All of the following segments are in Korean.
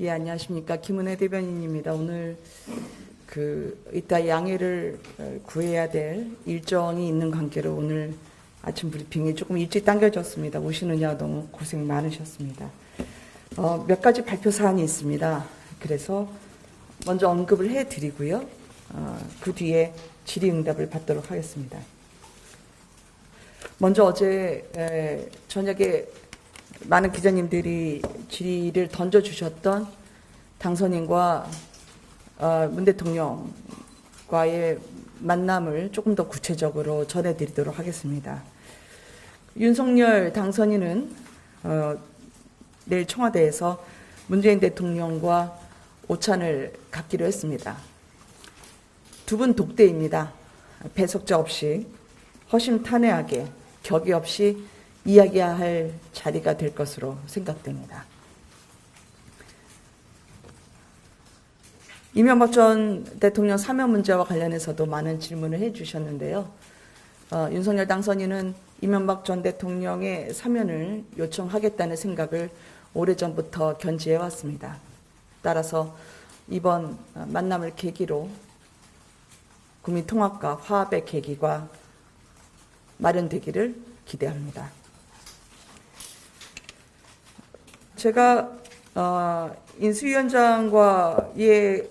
예, 안녕하십니까. 김은혜 대변인입니다. 오늘 이따 양해를 구해야 될 일정이 있는 관계로 오늘 아침 브리핑이 조금 일찍 당겨졌습니다. 오시느냐 너무 고생 많으셨습니다. 몇 가지 발표 사안이 있습니다. 그래서 먼저 언급을 해드리고요. 그 뒤에 질의응답을 받도록 하겠습니다. 먼저 어제 저녁에 많은 기자님들이 질의를 던져주셨던 당선인과 문 대통령과의 만남을 조금 더 구체적으로 전해드리도록 하겠습니다. 윤석열 당선인은 내일 청와대에서 문재인 대통령과 오찬을 갖기로 했습니다. 두 분 독대입니다. 배석자 없이 허심탄회하게 격이 없이 이야기할 자리가 될 것으로 생각됩니다. 이명박 전 대통령 사면 문제와 관련해서도 많은 질문을 해주셨는데요. 윤석열 당선인은 이명박 전 대통령의 사면을 요청하겠다는 생각을 오래전부터 견지해왔습니다. 따라서 이번 만남을 계기로 국민 통합과 화합의 계기가 마련되기를 기대합니다. 제가 인수위원장과의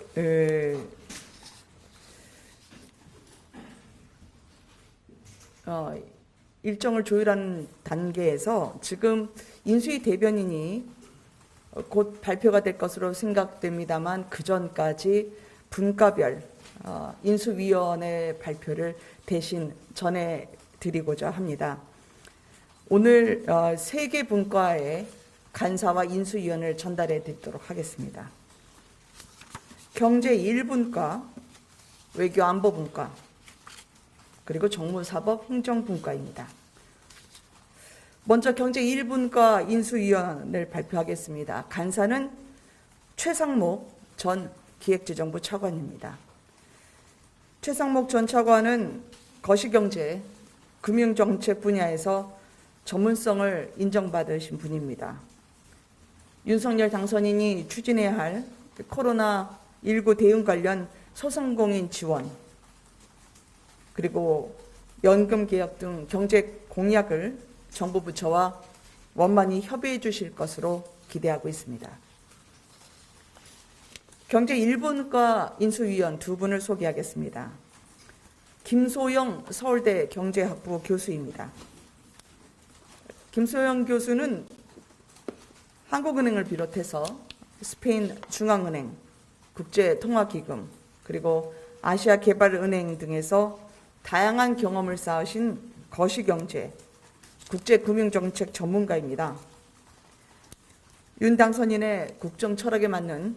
일정을 조율하는 단계에서 지금 인수위 대변인이 곧 발표가 될 것으로 생각됩니다만 그 전까지 분과별 인수위원회 발표를 대신 전해드리고자 합니다. 오늘 3개 분과의 간사와 인수위원을 전달해 드리도록 하겠습니다. 경제 1분과, 외교 안보분과, 그리고 정무사법 행정분과입니다. 먼저 경제 1분과 인수위원을 발표하겠습니다. 간사는 최상목 전 기획재정부 차관입니다. 최상목 전 차관은 거시경제, 금융정책 분야에서 전문성을 인정받으신 분입니다. 윤석열 당선인이 추진해야 할 코로나19 대응 관련 소상공인 지원, 그리고 연금 개혁 등 경제 공약을 정부 부처와 원만히 협의해 주실 것으로 기대하고 있습니다. 경제 1분과 인수위원 2분을 소개하겠습니다. 김소영 서울대 경제학부 교수입니다. 김소영 교수는 한국은행을 비롯해서 스페인 중앙은행, 국제통화기금, 그리고 아시아개발은행 등에서 다양한 경험을 쌓으신 거시경제, 국제금융정책 전문가입니다. 윤 당선인의 국정 철학에 맞는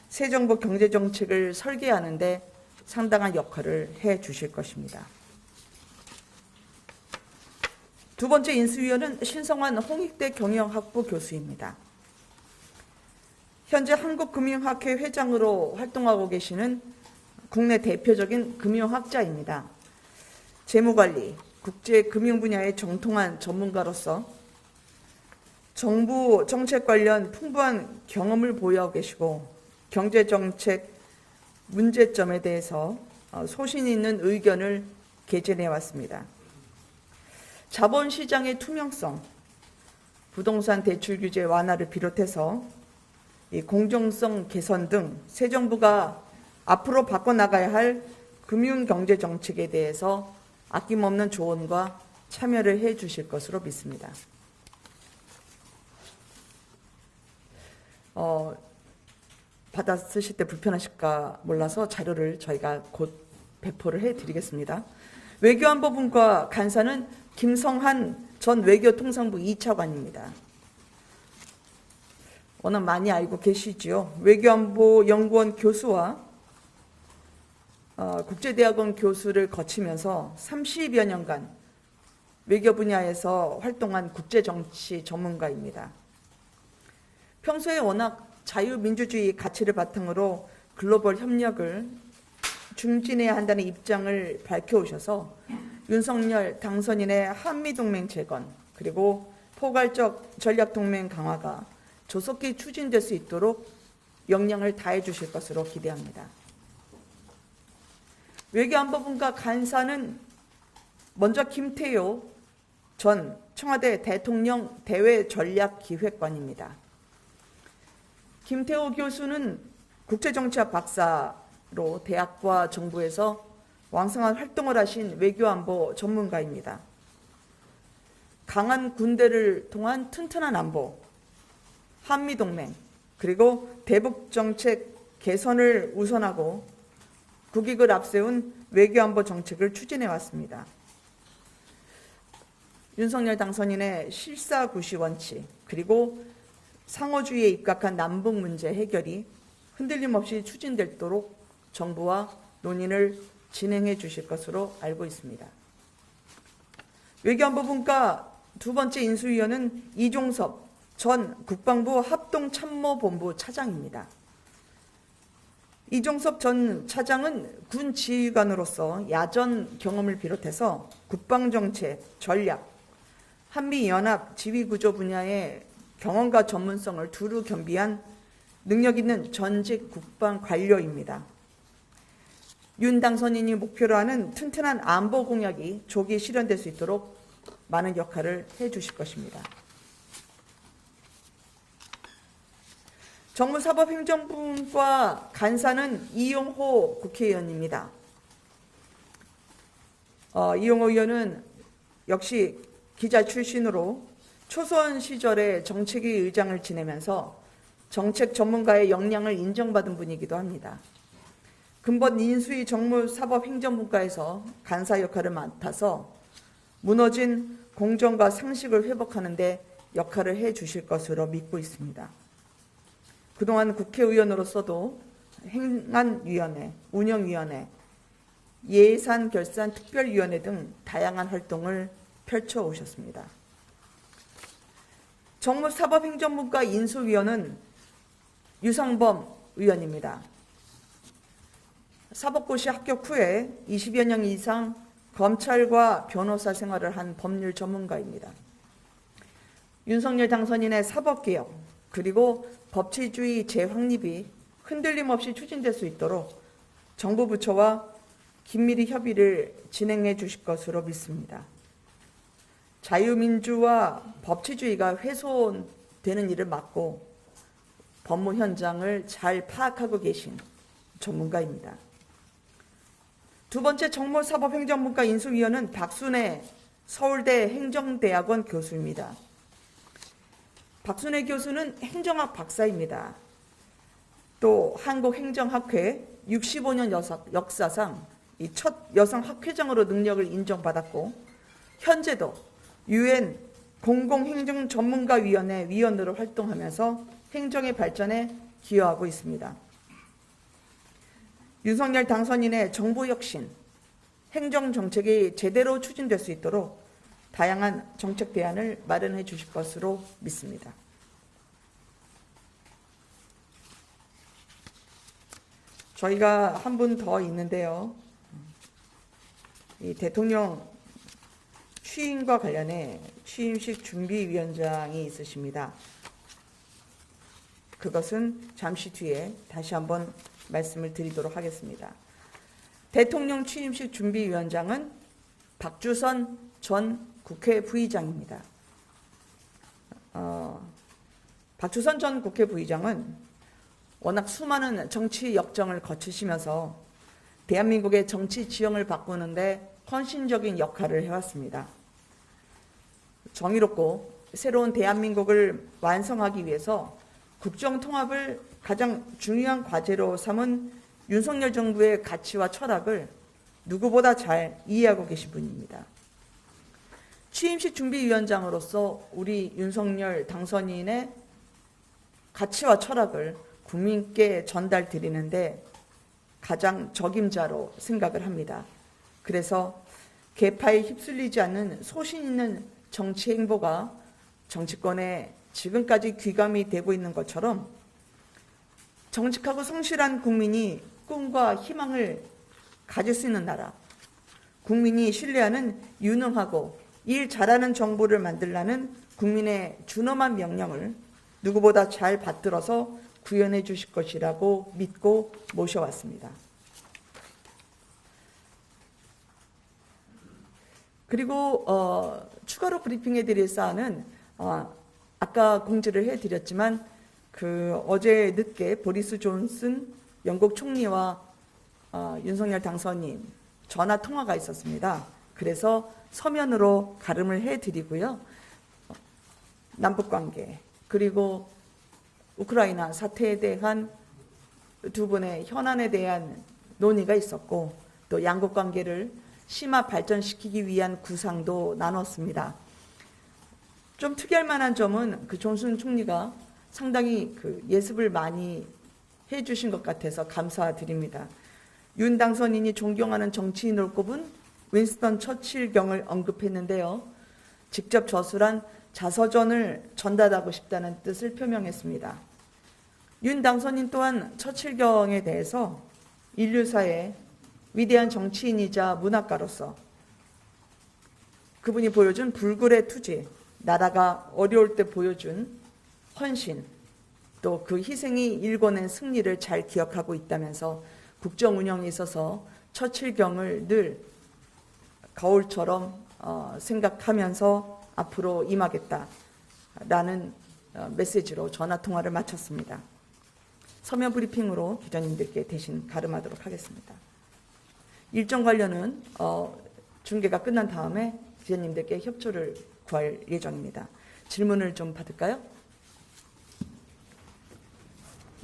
새 정부 경제정책을 설계하는 데 상당한 역할을 해 주실 것입니다. 두 번째 인수위원은 신성환 홍익대 경영학부 교수입니다. 현재 한국금융학회 회장으로 활동하고 계시는 국내 대표적인 금융학자입니다. 재무관리, 국제금융 분야의 정통한 전문가로서 정부 정책 관련 풍부한 경험을 보유하고 계시고 경제정책 문제점에 대해서 소신 있는 의견을 개진해 왔습니다. 자본시장의 투명성, 부동산 대출 규제 완화를 비롯해서 공정성 개선 등 새 정부가 앞으로 바꿔나가야 할 금융경제정책에 대해서 아낌없는 조언과 참여를 해 주실 것으로 믿습니다. 받아 쓰실 때 불편하실까 몰라서 자료를 저희가 곧 배포를 해드리겠습니다. 외교안보분과 간사는 김성한 전 외교통상부 2차관입니다. 워낙 많이 알고 계시지요. 외교안보연구원 교수와 국제대학원 교수를 거치면서 30여 년간 외교 분야에서 활동한 국제정치 전문가입니다. 평소에 워낙 자유민주주의 가치를 바탕으로 글로벌 협력을 중진해야 한다는 입장을 밝혀오셔서 윤석열 당선인의 한미동맹 재건 그리고 포괄적 전략동맹 강화가 조속히 추진될 수 있도록 역량을 다해 주실 것으로 기대합니다. 외교안보분과 간사는 먼저 김태효 전 청와대 대통령 대외전략기획관입니다. 김태호 교수는 국제정치학 박사로 대학과 정부에서 왕성한 활동을 하신 외교안보 전문가입니다. 강한 군대를 통한 튼튼한 안보, 한미동맹, 그리고 대북정책 개선을 우선하고 국익을 앞세운 외교안보 정책을 추진해 왔습니다. 윤석열 당선인의 실사구시 원칙, 그리고 상호주의에 입각한 남북 문제 해결이 흔들림 없이 추진되도록 정부와 논의를 진행해 주실 것으로 알고 있습니다. 외교안보분과 두 번째 인수위원은 이종섭 전 국방부 합동참모본부 차장입니다. 이종섭 전 차장은 군 지휘관으로서 야전 경험을 비롯해서 국방정책, 전략, 한미연합 지휘구조 분야의 경험과 전문성을 두루 겸비한 능력 있는 전직 국방 관료입니다. 윤 당선인이 목표로 하는 튼튼한 안보 공약이 조기 실현될 수 있도록 많은 역할을 해주실 것입니다. 정무사법행정부과 간사는 이용호 국회의원입니다. 이용호 의원은 역시 기자 출신으로 초선 시절에 정책위 의장을 지내면서 정책 전문가의 역량을 인정받은 분이기도 합니다. 근본 인수위 정무사법행정분과에서 간사 역할을 맡아서 무너진 공정과 상식을 회복하는 데 역할을 해 주실 것으로 믿고 있습니다. 그동안 국회의원으로서도 행안위원회, 운영위원회, 예산결산특별위원회 등 다양한 활동을 펼쳐오셨습니다. 정무사법행정분과 인수위원은 유상범 의원입니다. 사법고시 합격 후에 20여 년 이상 검찰과 변호사 생활을 한 법률 전문가입니다. 윤석열 당선인의 사법개혁 그리고 법치주의 재확립이 흔들림 없이 추진될 수 있도록 정부 부처와 긴밀히 협의를 진행해 주실 것으로 믿습니다. 자유민주와 법치주의가 훼손되는 일을 막고 법무 현장을 잘 파악하고 계신 전문가입니다. 두 번째 정무사법행정분과 인수위원은 박순애 서울대 행정대학원 교수입니다. 박순애 교수는 행정학 박사입니다. 또 한국행정학회 65년 역사상 이 첫 여성 학회장으로 능력을 인정받았고 현재도 UN 공공행정전문가위원회 위원으로 활동하면서 행정의 발전에 기여하고 있습니다. 윤석열 당선인의 정부 혁신, 행정정책이 제대로 추진될 수 있도록 다양한 정책 대안을 마련해 주실 것으로 믿습니다. 저희가 한 분 더 있는데요. 이 대통령 취임과 관련해 취임식 준비위원장이 있으십니다. 그것은 잠시 뒤에 다시 한번 말씀을 드리도록 하겠습니다. 대통령 취임식 준비위원장은 박주선 전 국회 부의장입니다. 박주선 전 국회 부의장은 워낙 수많은 정치 역정을 거치시면서 대한민국의 정치 지형을 바꾸는데 헌신적인 역할을 해왔습니다. 정의롭고 새로운 대한민국을 완성하기 위해서 국정통합을 가장 중요한 과제로 삼은 윤석열 정부의 가치와 철학을 누구보다 잘 이해하고 계신 분입니다. 취임식 준비위원장으로서 우리 윤석열 당선인의 가치와 철학을 국민께 전달드리는데 가장 적임자로 생각을 합니다. 그래서 계파에 휩쓸리지 않는 소신 있는 정치 행보가 정치권에 지금까지 귀감이 되고 있는 것처럼 정직하고 성실한 국민이 꿈과 희망을 가질 수 있는 나라, 국민이 신뢰하는 유능하고 일 잘하는 정부를 만들라는 국민의 준엄한 명령을 누구보다 잘 받들어서 구현해 주실 것이라고 믿고 모셔왔습니다. 그리고 추가로 브리핑해 드릴 사안은 아까 공지를 해드렸지만 어제 늦게 보리스 존슨 영국 총리와 윤석열 당선인 전화 통화가 있었습니다. 그래서 서면으로 가름을 해드리고요. 남북관계 그리고 우크라이나 사태에 대한 두 분의 현안에 대한 논의가 있었고 또 양국 관계를 심화 발전시키기 위한 구상도 나눴습니다. 좀 특이할 만한 점은 존슨 총리가 상당히 예습을 많이 해주신 것 같아서 감사드립니다. 윤 당선인이 존경하는 정치인으로 꼽은 윈스턴 처칠경을 언급했는데요. 직접 저술한 자서전을 전달하고 싶다는 뜻을 표명했습니다. 윤 당선인 또한 처칠경에 대해서 인류사의 위대한 정치인이자 문학가로서 그분이 보여준 불굴의 투지, 나라가 어려울 때 보여준 헌신, 또 그 희생이 일궈낸 승리를 잘 기억하고 있다면서 국정 운영에 있어서 처칠경을 늘 거울처럼 생각하면서 앞으로 임하겠다라는 메시지로 전화통화를 마쳤습니다. 서면 브리핑으로 기자님들께 대신 가름하도록 하겠습니다. 일정 관련은 중계가 끝난 다음에 기자님들께 협조를 구할 예정입니다. 질문을 좀 받을까요?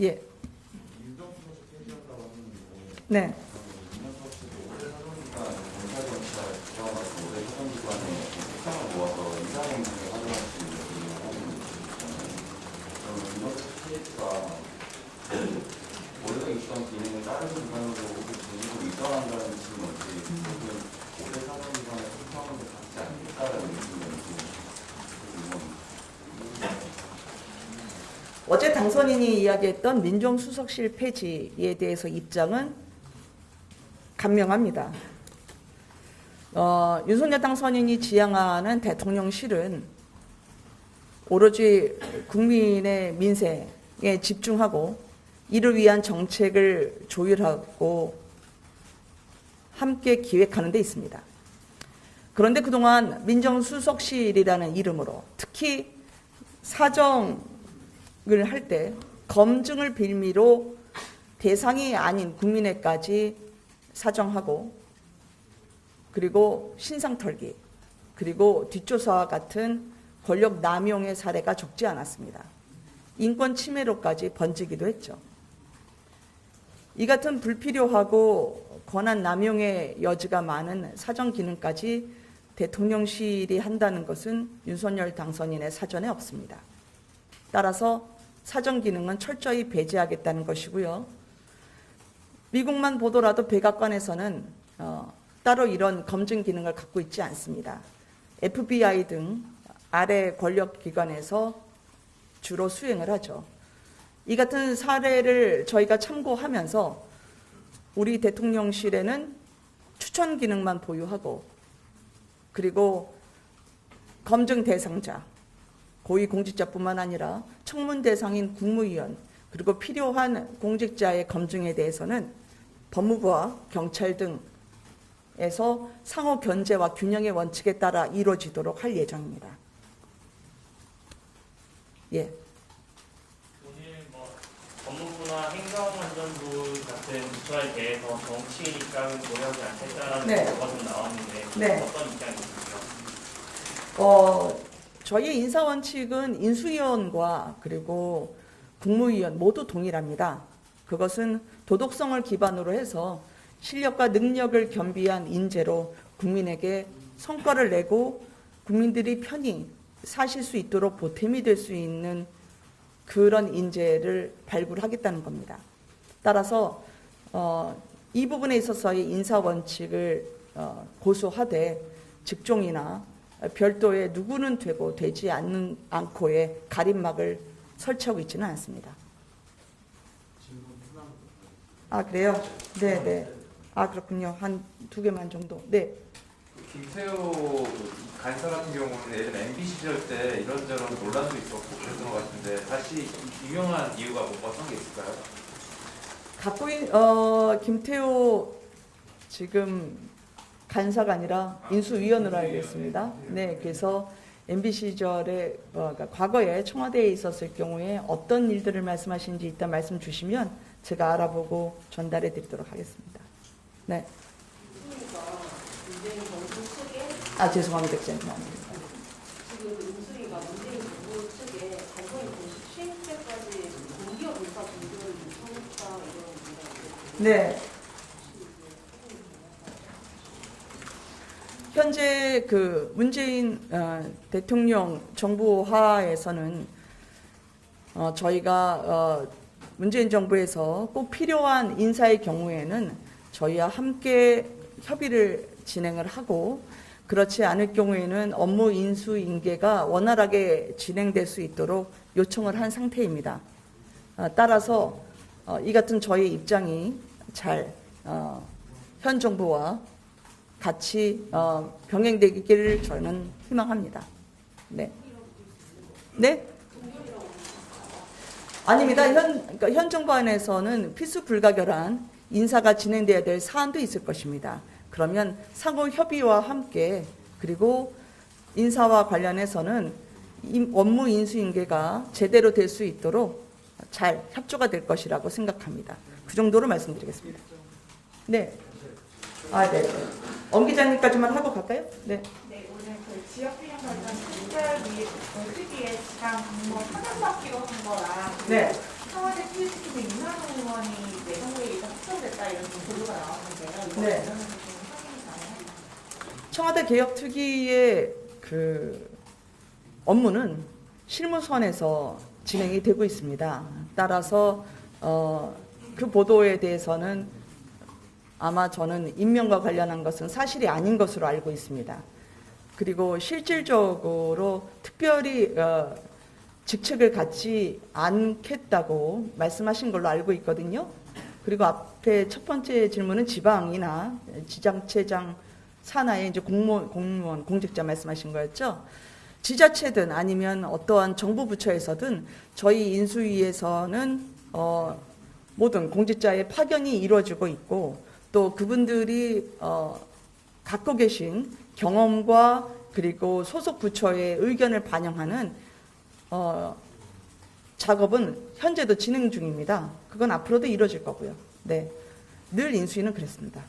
예. 네. 원래 있던 기능을 다른 기관으로 진입으로 이전한다는 뜻은 뭔지, 올해 사정기관에 소통하는 게 같지 않겠다는 의미인지. 어제 당선인이 이야기했던 민정수석실 폐지에 대해서 입장은 간명합니다. 윤석열 당선인이 지향하는 대통령실은 오로지 국민의 민생에 집중하고 이를 위한 정책을 조율하고 함께 기획하는 데 있습니다. 그런데 그동안 민정수석실이라는 이름으로 특히 사정을 할 때 검증을 빌미로 대상이 아닌 국민에까지 사정하고 그리고 신상털기 그리고 뒷조사와 같은 권력 남용의 사례가 적지 않았습니다. 인권 침해로까지 번지기도 했죠. 이 같은 불필요하고 권한 남용의 여지가 많은 사정 기능까지 대통령실이 한다는 것은 윤석열 당선인의 사전에 없습니다. 따라서 사정 기능은 철저히 배제하겠다는 것이고요. 미국만 보더라도 백악관에서는 따로 이런 검증 기능을 갖고 있지 않습니다. FBI 등 아래 권력기관에서 주로 수행을 하죠. 이 같은 사례를 저희가 참고하면서 우리 대통령실에는 추천 기능만 보유하고 그리고 검증 대상자, 고위공직자뿐만 아니라 청문 대상인 국무위원 그리고 필요한 공직자의 검증에 대해서는 법무부와 경찰 등에서 상호 견제와 균형의 원칙에 따라 이루어지도록 할 예정입니다. 예. 오늘 법무부나 행정안전부 같은 부처에 대해서 정치 입각을 고려하지 않겠다라는 네. 것은 나왔는데 네. 어떤 입장이신가요? 저희의 인사원칙은 인수위원과 그리고 국무위원 모두 동일합니다. 그것은 도덕성을 기반으로 해서 실력과 능력을 겸비한 인재로 국민에게 성과를 내고 국민들이 편히 사실 수 있도록 보탬이 될 수 있는 그런 인재를 발굴하겠다는 겁니다. 따라서 이 부분에 있어서의 인사원칙을 고수하되 직종이나 별도의 누구는 되고 되지 않고의 가림막을 설치하고 있지는 않습니다. 아, 그래요? 네. 아, 그렇군요. 한 두 개만 정도. 네. 김태호 간사 같은 경우는 예전 MB 시절 때 이런저런 논란도 있었고 그랬던 것 같은데 다시 유명한 이유가 뭐가 어떤 게 있을까요? 김태호 지금 간사가 아니라 인수위원으로 알고 있습니다. 네, 그래서 MB 시절에 그러니까 과거에 청와대에 있었을 경우에 어떤 일들을 말씀하시는지 일단 말씀 주시면 제가 알아보고 전달해 드리도록 하겠습니다. 네. 아, 죄송합니다. 죄송합니다. 지금 인수위가 문재인 정부 측에 관건이 공식 취임때까지 공기업 인사 공조를 요청했다 이런 문제가 네. 현재 그 문재인 대통령 정부 하에서는 저희가 문재인 정부에서 꼭 필요한 인사의 경우에는 저희와 함께 협의를 진행을 하고 그렇지 않을 경우에는 업무 인수 인계가 원활하게 진행될 수 있도록 요청을 한 상태입니다. 따라서 이 같은 저희의 입장이 잘 현 정부와 같이 병행되기를 저는 희망합니다. 네. 네? 아닙니다. 그러니까 현 정부 안에서는 필수 불가결한 인사가 진행돼야 될 사안도 있을 것입니다. 그러면 상호 협의와 함께 그리고 인사와 관련해서는 업무 인수인계가 제대로 될 수 있도록 잘 협조가 될 것이라고 생각합니다. 그 정도로 말씀드리겠습니다. 네. 아, 네. 엄 기자님까지만 하고 갈까요? 네. 네, 오늘 그 지역균형 관련 특별위 특위에 지방 공무원 하나받기로 한 거랑 네. 청와대 PSTV 이만호 의원이 내정회의에서 확정됐다 이런 보도가 나왔는데요. 네. 이거는 좀 확인이 가능한가요? 청와대 개혁특위의 그 업무는 실무선에서 진행이 되고 있습니다. 따라서 그 보도에 대해서는 아마 저는 임명과 관련한 것은 사실이 아닌 것으로 알고 있습니다. 그리고 실질적으로 특별히 직책을 갖지 않겠다고 말씀하신 걸로 알고 있거든요. 그리고 앞에 첫 번째 질문은 지방이나 지자체장 산하의 이제 공무원, 공직자 말씀하신 거였죠. 지자체든 아니면 어떠한 정부 부처에서든 저희 인수위에서는 모든 공직자의 파견이 이루어지고 있고 또 그분들이 갖고 계신 경험과 그리고 소속 부처의 의견을 반영하는 작업은 현재도 진행 중입니다. 그건 앞으로도 이루어질 거고요. 네, 늘 인수위는 그랬습니다.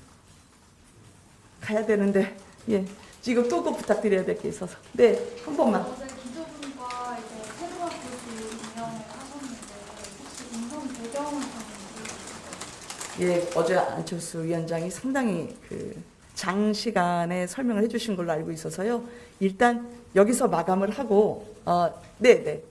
가야 되는데 예, 지금 꼭 부탁드려야 될 게 있어서 네, 한 번만. 어제 기조분과 이제 새로운 교수 임명을 하셨는데 혹시 인선 배경은 좀 예, 어제 안철수 위원장이 상당히 그 장시간에 설명을 해주신 걸로 알고 있어서요. 일단 여기서 마감을 하고, 네.